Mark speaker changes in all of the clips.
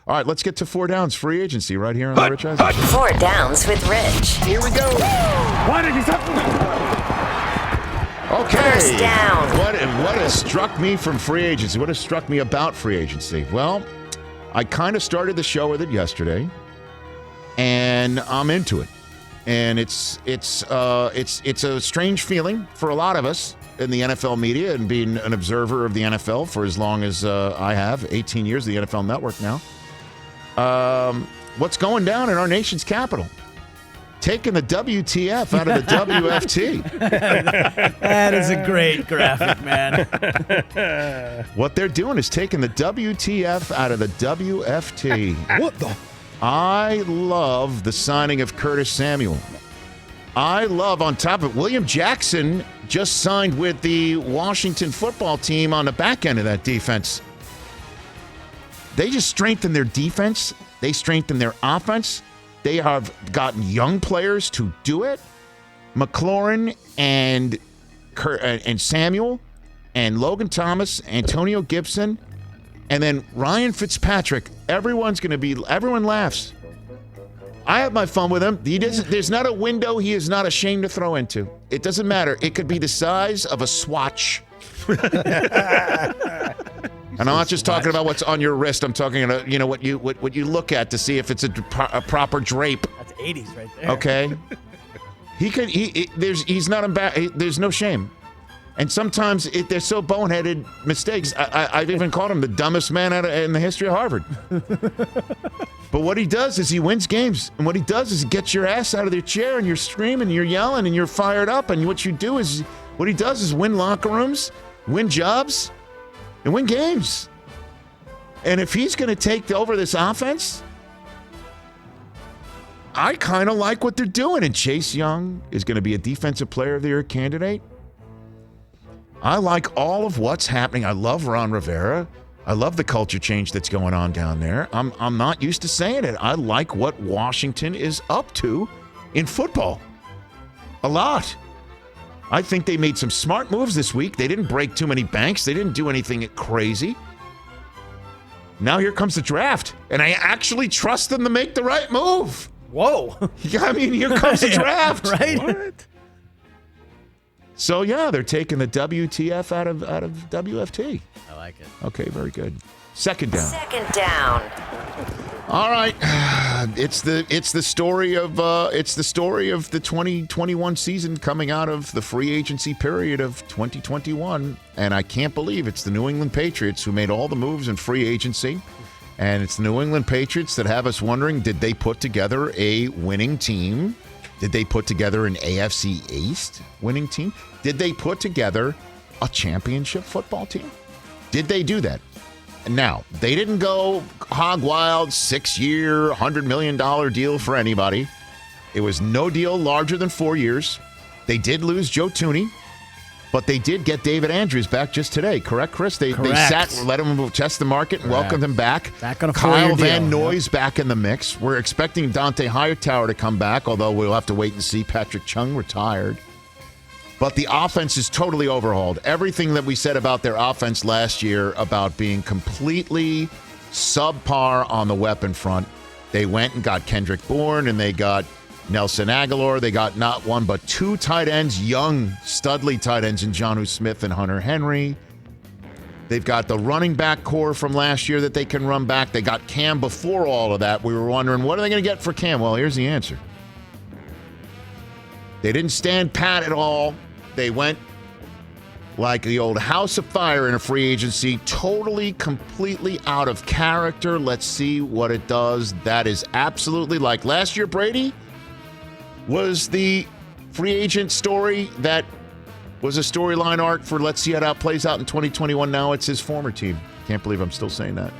Speaker 1: All right, let's get to four downs free agency right here on the Rich Eisen Show.
Speaker 2: Four downs with Rich.
Speaker 1: Here we go.
Speaker 3: Why did you stop?
Speaker 1: Okay.
Speaker 2: First down.
Speaker 1: What has struck me from free agency? What has struck me about free agency? Well, I kind of started the show with it yesterday, and I'm into it. And it's a strange feeling for a lot of us in the NFL media and being an observer of the NFL for as long as I have, 18 years of the NFL Network now. What's going down in our nation's capital? Taking the WTF out of the WFT.
Speaker 4: That is a great graphic, man.
Speaker 1: What they're doing is taking the WTF out of the WFT.
Speaker 3: What the?
Speaker 1: I love the signing of Curtis Samuel. I love, on top of it, William Jackson just signed with the Washington football team on the back end of that defense. They just strengthened their defense. They strengthened their offense. They have gotten young players to do it. McLaurin and Samuel and Logan Thomas, Antonio Gibson, and then Ryan Fitzpatrick. Everyone laughs. I have my fun with him. There's not a window he is not ashamed to throw into. It doesn't matter. It could be the size of a swatch. And I'm not just talking about what's on your wrist. I'm talking about, what you look at to see if it's a proper drape.
Speaker 4: That's 80s right there.
Speaker 1: Okay. He's not embarrassed. There's no shame. And sometimes they're so boneheaded mistakes. I've even called him the dumbest man in the history of Harvard. But what he does is he wins games. And what he does is he gets your ass out of their chair and you're screaming, you're yelling, and you're fired up. And what he does is win locker rooms, win jobs, and win games. And if he's going to take over this offense, I kind of like what they're doing. And Chase Young is going to be a Defensive Player of the Year candidate. I like all of what's happening. I love Ron Rivera. I love the culture change that's going on down there. I'm not used to saying it. I like what Washington is up to in football. A lot. I think they made some smart moves this week. They didn't break too many banks. They didn't do anything crazy. Now here comes the draft, and I actually trust them to make the right move.
Speaker 4: Whoa.
Speaker 1: I mean, here comes the draft.
Speaker 4: Right?
Speaker 3: What?
Speaker 1: So, yeah, they're taking the WTF out of WFT.
Speaker 4: I like it.
Speaker 1: Okay, very good. Second down.
Speaker 2: Second down.
Speaker 1: All right, it's the story of the 2021 season coming out of the free agency period of 2021, and I can't believe it's the New England Patriots who made all the moves in free agency, and it's the New England Patriots that have us wondering: did they put together a winning team? Did they put together an AFC East winning team? Did they put together a championship football team? Did they do that? Now, they didn't go hog wild, 6-year, $100 million deal for anybody. It was no deal larger than 4 years. They did lose Joe Thuney, but they did get David Andrews back just today. Correct, Chris? They let him test the market and welcomed him back.
Speaker 4: Back on a
Speaker 1: Kyle
Speaker 4: 4-year
Speaker 1: Van
Speaker 4: deal.
Speaker 1: Noy's back in the mix. We're expecting Dante Hightower to come back, although we'll have to wait and see. Patrick Chung retired. But the offense is totally overhauled. Everything that we said about their offense last year about being completely subpar on the weapon front, they went and got Kendrick Bourne and they got Nelson Aguilar. They got not one but two tight ends, young studly tight ends in Jonnu Smith and Hunter Henry. They've got the running back core from last year that they can run back. They got Cam before all of that. We were wondering, what are they going to get for Cam? Well, here's the answer. They didn't stand pat at all. They went like the old house of fire in a free agency, totally, completely out of character. Let's see what it does. That is absolutely like last year, Brady was the free agent story that was a storyline arc for let's see how that plays out in 2021. Now it's his former team. Can't believe I'm still saying that.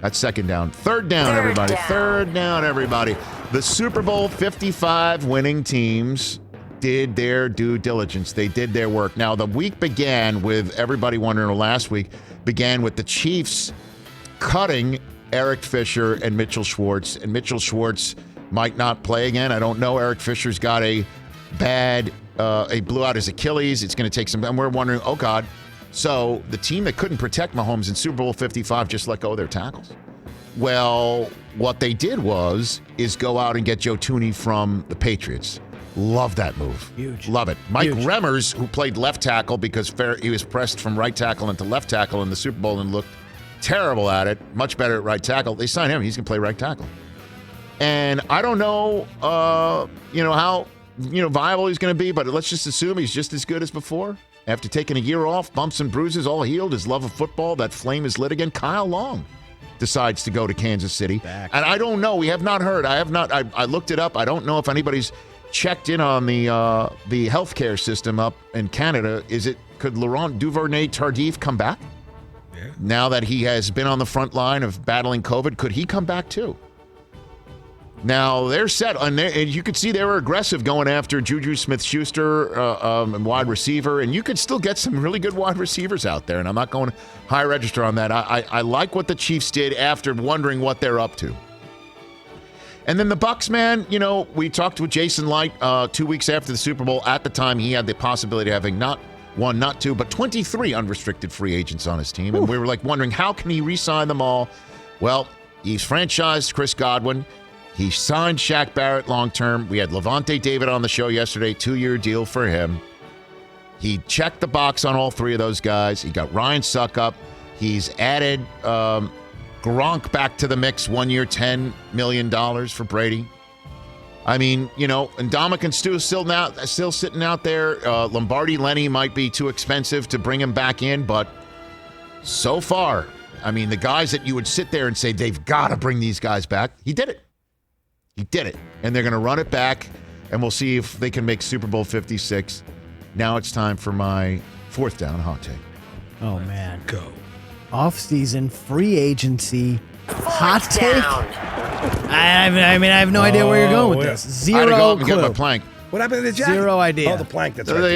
Speaker 1: That's second down. Third down, everybody. Third down, everybody. The Super Bowl 55 winning teams did their due diligence. They did their work. Now, the week began with everybody wondering, or last week, began with the Chiefs cutting Eric Fisher and Mitchell Schwartz. And Mitchell Schwartz might not play again. I don't know. Eric Fisher's got he blew out his Achilles. It's going to take some, and we're wondering, oh, God. So the team that couldn't protect Mahomes in Super Bowl 55 just let go of their tackles. Well, what they did is go out and get Joe Tooney from the Patriots. Love that move.
Speaker 4: Huge.
Speaker 1: Love it. Mike
Speaker 4: Huge.
Speaker 1: Remmers, who played left tackle because he was pressed from right tackle into left tackle in the Super Bowl and looked terrible at it, much better at right tackle. They signed him. He's going to play right tackle. And I don't know, how, viable he's going to be, but let's just assume he's just as good as before. After taking a year off, bumps and bruises, all healed, his love of football, that flame is lit again. Kyle Long decides to go to Kansas City.
Speaker 4: Back.
Speaker 1: And I don't know. We have not heard. I looked it up. I don't know if anybody's checked in on the healthcare system up in Canada. Could Laurent Duvernay-Tardif come back?
Speaker 3: Yeah.
Speaker 1: Now that he has been on the front line of battling COVID, could he come back too? Now, they're set, and you could see they were aggressive going after Juju Smith-Schuster and wide receiver, and you could still get some really good wide receivers out there, and I'm not going high register on that. I like what the Chiefs did after wondering what they're up to. And then the Bucs, man, we talked with Jason Light 2 weeks after the Super Bowl. At the time, he had the possibility of having not one, not two, but 23 unrestricted free agents on his team, and we were wondering, how can he re-sign them all? Well, he's franchised Chris Godwin. He signed Shaq Barrett long-term. We had Levante David on the show yesterday, 2-year deal for him. He checked the box on all three of those guys. He got Ryan Suckup. He's added Gronk back to the mix, 1 year, $10 million for Brady. I mean, and Dominican Stu is still sitting out there. Lombardi Lenny might be too expensive to bring him back in, but so far, I mean, the guys that you would sit there and say, they've got to bring these guys back, he did it. He did it. And they're going to run it back, and we'll see if they can make Super Bowl 56. Now it's time for my fourth down hot take.
Speaker 4: Oh, man.
Speaker 3: Go.
Speaker 4: Off-season free agency hot
Speaker 2: Fourth
Speaker 4: take.
Speaker 2: down.
Speaker 4: I have no idea where you're going with this.
Speaker 1: I
Speaker 4: Zero
Speaker 1: had to go up and get my
Speaker 4: clue.
Speaker 1: plank.
Speaker 3: What happened to the jacket?
Speaker 4: Zero idea.
Speaker 3: Oh, the plank. That's
Speaker 1: It's
Speaker 3: right.
Speaker 1: the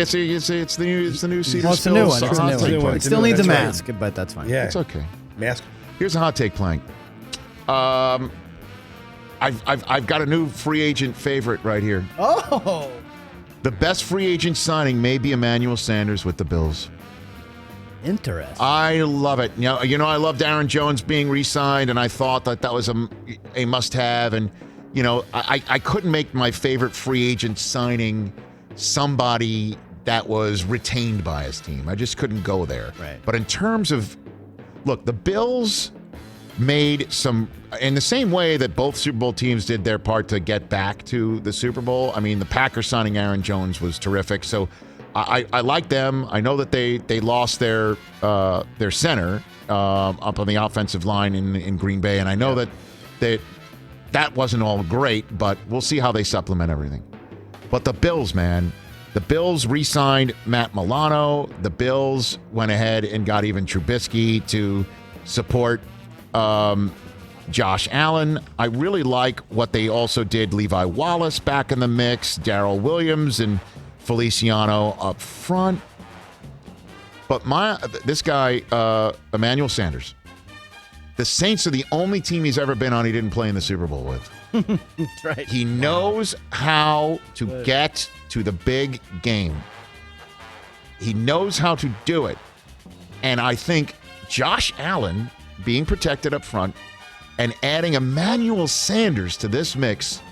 Speaker 1: new Cedar
Speaker 4: Well, it's a new one.
Speaker 1: Star
Speaker 4: It's a
Speaker 1: hot
Speaker 4: new
Speaker 1: take
Speaker 4: one.
Speaker 1: plank.
Speaker 4: It still needs a
Speaker 3: That's right.
Speaker 4: mask, but that's fine.
Speaker 3: Yeah.
Speaker 1: It's okay.
Speaker 3: Mask.
Speaker 1: Here's a hot take plank. I've got a new free agent favorite right here.
Speaker 4: Oh.
Speaker 1: The best free agent signing may be Emmanuel Sanders with the Bills.
Speaker 4: Interesting.
Speaker 1: I love it. I loved Aaron Jones being re-signed, and I thought that was a must-have. And I couldn't make my favorite free agent signing somebody that was retained by his team. I just couldn't go there.
Speaker 4: Right.
Speaker 1: But in terms of, look, the Bills made some, in the same way that both Super Bowl teams did their part to get back to the Super Bowl. I mean, the Packers signing Aaron Jones was terrific. So I like them. I know that they lost their center up on the offensive line in Green Bay, and I know that wasn't all great, but we'll see how they supplement everything. But the Bills, man, the Bills re-signed Matt Milano. The Bills went ahead and got even Trubisky to support Josh Allen. I really like what they also did. Levi Wallace back in the mix, Darrell Williams and Feliciano up front. But this guy, Emmanuel Sanders, the Saints are the only team he's ever been on he didn't play in the Super Bowl with.
Speaker 4: That's right.
Speaker 1: He knows how to get to the big game. He knows how to do it. And I think Josh Allen being protected up front and adding Emmanuel Sanders to this mix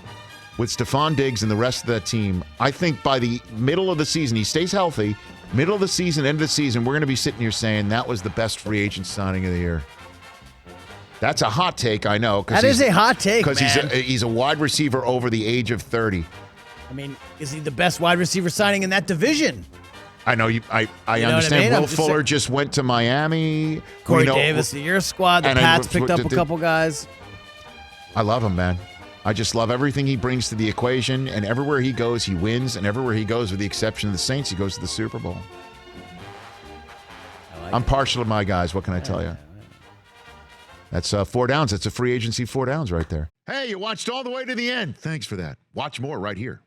Speaker 1: with Stephon Diggs and the rest of that team, I think by the middle of the season, he stays healthy, middle of the season, end of the season, we're going to be sitting here saying that was the best free agent signing of the year. That's a hot take, I know.
Speaker 4: That is a hot take,
Speaker 1: because
Speaker 4: man.
Speaker 1: he's a wide receiver over the age of 30.
Speaker 4: I mean, is he the best wide receiver signing in that division?
Speaker 1: I know you. I
Speaker 4: You know what I
Speaker 1: understand.
Speaker 4: mean? I'm
Speaker 1: Will
Speaker 4: just
Speaker 1: Fuller
Speaker 4: saying-
Speaker 1: just went to Miami.
Speaker 4: Corey Davis, to your squad. The
Speaker 1: and I-
Speaker 4: Pats picked up a couple guys.
Speaker 1: I love him, man. I just love everything he brings to the equation, and everywhere he goes, he wins, and everywhere he goes, with the exception of the Saints, he goes to the Super Bowl. I'm partial to my guys. What can I tell you? That's 4 downs. That's a free agency 4 downs right there. Hey, you watched all the way to the end. Thanks for that. Watch more right here.